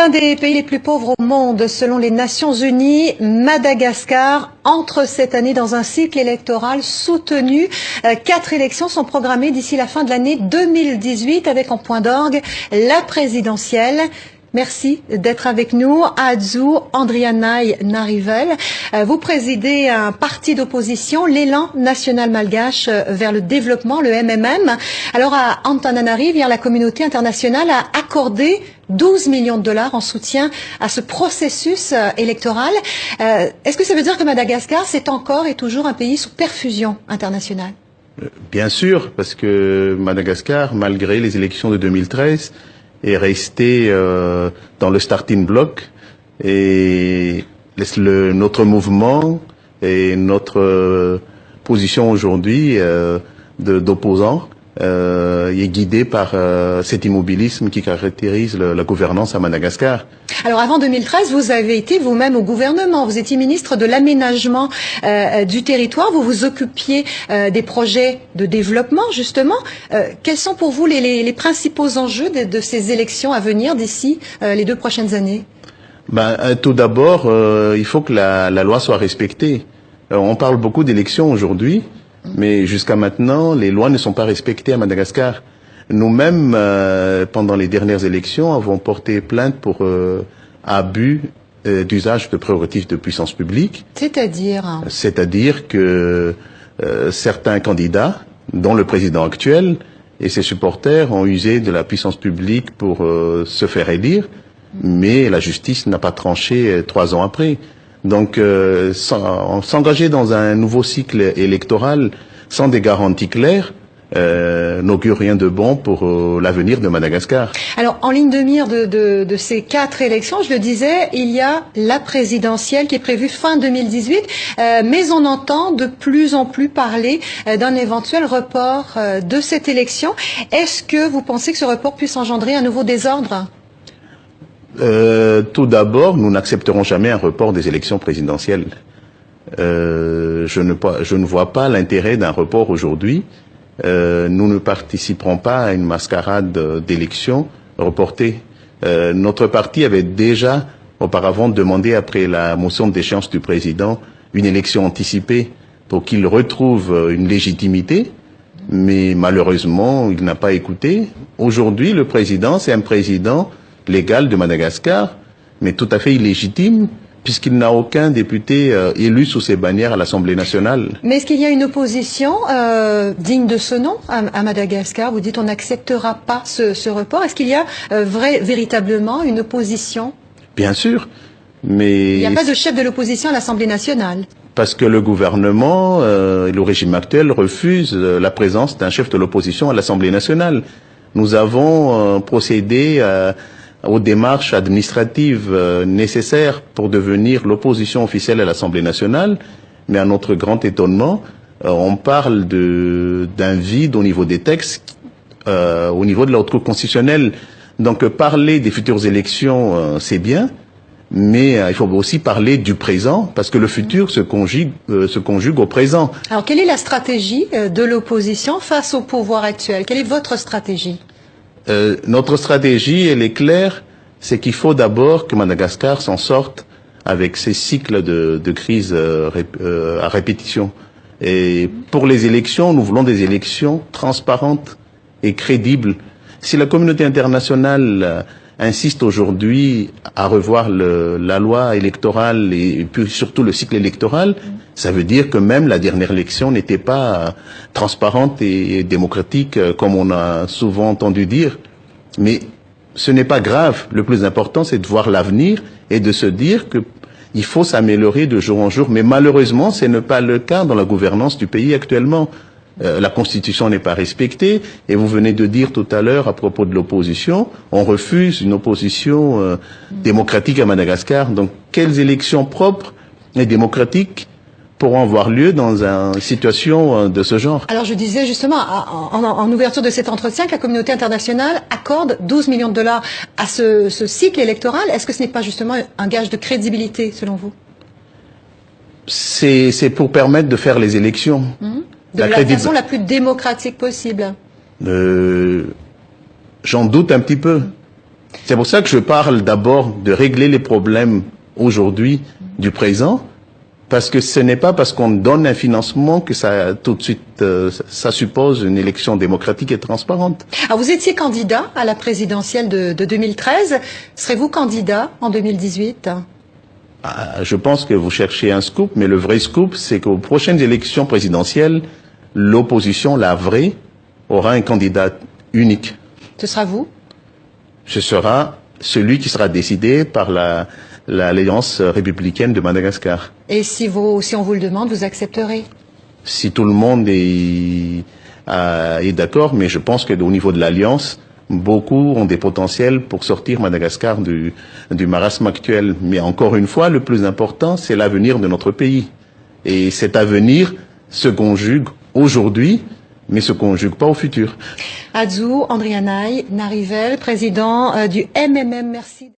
L'un des pays les plus pauvres au monde, selon les Nations Unies, Madagascar entre cette année dans un cycle électoral soutenu. 4 élections sont programmées d'ici la fin de l'année 2018 avec en point d'orgue la présidentielle. Merci d'être avec nous. Adzu Andrianai Narivel, vous présidez un parti d'opposition, l'élan national malgache vers le développement, le MMM. Alors à Antananarive, hier, la communauté internationale a accordé 12 millions de dollars en soutien à ce processus électoral. Est-ce que ça veut dire que Madagascar, c'est encore et toujours un pays sous perfusion internationale? Bien sûr, parce que Madagascar, malgré les élections de 2013, est resté dans le starting block et notre mouvement et notre position aujourd'hui d'opposants est guidé par cet immobilisme qui caractérise la gouvernance à Madagascar. Alors avant 2013, vous avez été vous-même au gouvernement, vous étiez ministre de l'aménagement du territoire, vous vous occupiez des projets de développement justement. Quels sont pour vous les principaux enjeux de ces élections à venir d'ici les 2 prochaines années? Tout d'abord, il faut que la loi soit respectée. On parle beaucoup d'élections aujourd'hui, mais jusqu'à maintenant, les lois ne sont pas respectées à Madagascar. Nous-mêmes, pendant les dernières élections, avons porté plainte pour abus d'usage de prérogatives de puissance publique. C'est-à-dire? C'est-à-dire que certains candidats, dont le président actuel et ses supporters, ont usé de la puissance publique pour se faire élire, mais la justice n'a pas tranché 3 ans après. Donc, s'engager dans un nouveau cycle électoral sans des garanties claires n'augure rien de bon pour l'avenir de Madagascar. Alors, en ligne de mire de ces 4 élections, je le disais, il y a la présidentielle qui est prévue fin 2018, mais on entend de plus en plus parler d'un éventuel report de cette élection. Est-ce que vous pensez que ce report puisse engendrer un nouveau désordre? Tout d'abord, nous n'accepterons jamais un report des élections présidentielles. Je ne vois pas l'intérêt d'un report aujourd'hui. Nous ne participerons pas à une mascarade d'élections reportées. Notre parti avait déjà auparavant demandé, après la motion de déchéance du président, une élection anticipée pour qu'il retrouve une légitimité, mais malheureusement, il n'a pas écouté. Aujourd'hui, le président, c'est un président légal de Madagascar, mais tout à fait illégitime, puisqu'il n'a aucun député élu sous ses bannières à l'Assemblée nationale. Mais est-ce qu'il y a une opposition digne de ce nom à Madagascar? Vous dites on n'acceptera pas ce report. Est-ce qu'il y a véritablement une opposition? Bien sûr, mais... Il n'y a pas de chef de l'opposition à l'Assemblée nationale? Parce que le gouvernement et le régime actuel refusent la présence d'un chef de l'opposition à l'Assemblée nationale. Nous avons procédé aux démarches administratives nécessaires pour devenir l'opposition officielle à l'Assemblée nationale, mais à notre grand étonnement, on parle d'un vide au niveau des textes, au niveau de la Haute Cour constitutionnelle. Donc parler des futures élections, c'est bien, mais il faut aussi parler du présent, parce que le futur se conjugue au présent. Alors quelle est la stratégie de l'opposition face au pouvoir actuel? Quelle est votre stratégie? Notre stratégie, elle est claire, c'est qu'il faut d'abord que Madagascar s'en sorte avec ces cycles de crise à répétition. Et pour les élections, nous voulons des élections transparentes et crédibles. Si la communauté internationale insiste aujourd'hui à revoir la loi électorale et puis surtout le cycle électoral, ça veut dire que même la dernière élection n'était pas transparente et démocratique comme on a souvent entendu dire. Mais ce n'est pas grave. Le plus important, c'est de voir l'avenir et de se dire que il faut s'améliorer de jour en jour. Mais malheureusement, ce n'est pas le cas dans la gouvernance du pays actuellement. La Constitution n'est pas respectée, et vous venez de dire tout à l'heure à propos de l'opposition, on refuse une opposition démocratique à Madagascar. Donc, quelles élections propres et démocratiques pourront avoir lieu dans une situation de ce genre? Alors je disais justement, en ouverture de cet entretien, que la communauté internationale accorde 12 millions de dollars à ce cycle électoral. Est-ce que ce n'est pas justement un gage de crédibilité, selon vous? C'est pour permettre de faire les élections. De la façon la plus démocratique possible. J'en doute un petit peu. C'est pour ça que je parle d'abord de régler les problèmes aujourd'hui du présent, parce que ce n'est pas parce qu'on donne un financement que ça tout de suite ça suppose une élection démocratique et transparente. Alors vous étiez candidat à la présidentielle de 2013. Serez-vous candidat en 2018 ? Je pense que vous cherchez un scoop, mais le vrai scoop, c'est qu'aux prochaines élections présidentielles, l'opposition, la vraie, aura un candidat unique. Ce sera vous ? Ce sera celui qui sera décidé par l'Alliance républicaine de Madagascar. Et si on vous le demande, vous accepterez ? Si tout le monde est d'accord, mais je pense qu'au niveau de l'Alliance, beaucoup ont des potentiels pour sortir Madagascar du marasme actuel. Mais encore une fois, le plus important, c'est l'avenir de notre pays. Et cet avenir se conjugue aujourd'hui, mais se conjugue pas au futur. Adzou Andrianai Narivel, président du MMM, merci.